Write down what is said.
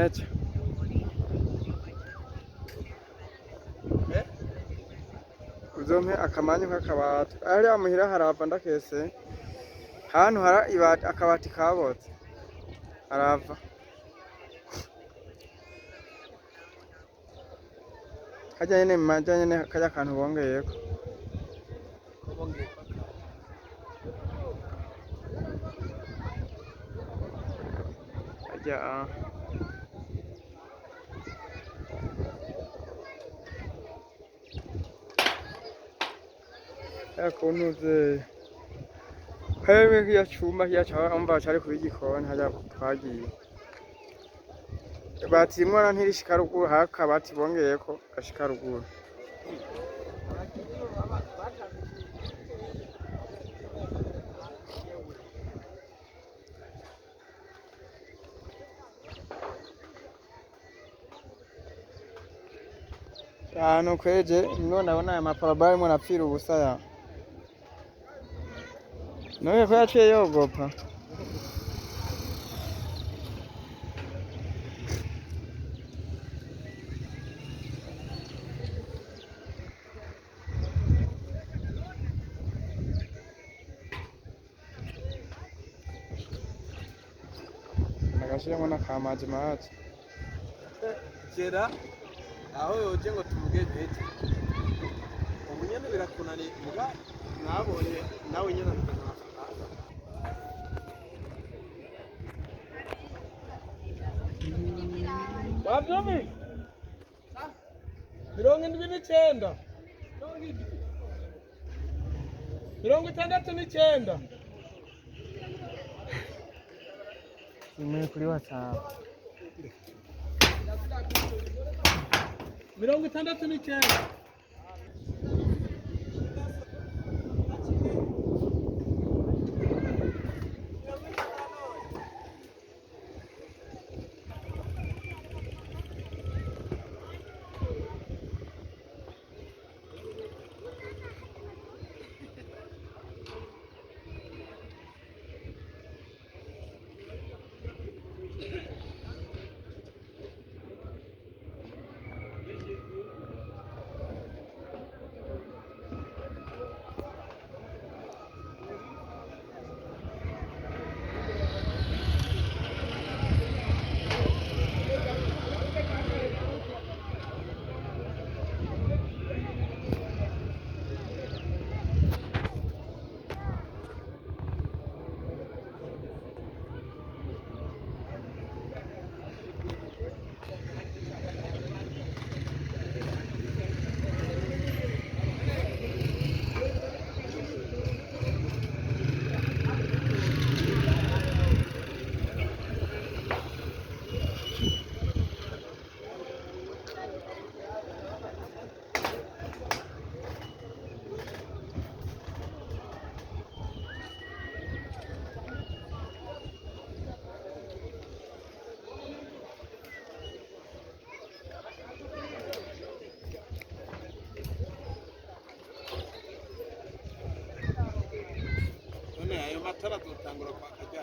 mecha. Uzompe akamanyu k'akabati. Hariya muhira harava ndakese. Ahantu hari ibati akabati kabotse. Harava. Kajya nyene manja nyene kajya akantu bongeyeko. Kajya yakuntuze hewe kiya cuma kiya cyamba cyari kuri gikoni hajya twagiye batimwa na ntirishika ruguru hakabati bongeyeko gashika ruguru. Ahantu kweje niho ndabona aya maparabare mwo napfira ubusa ya none ko yaciye yogopa. Nagashiramo n'akamazi mazi kera aho yoje ngo tumugeze umunyene birakunani muga mwabonye nawe nyene Wabyomi 79 69 imwe kuri WhatsApp 69 Ayo matara tutangura kwa kajya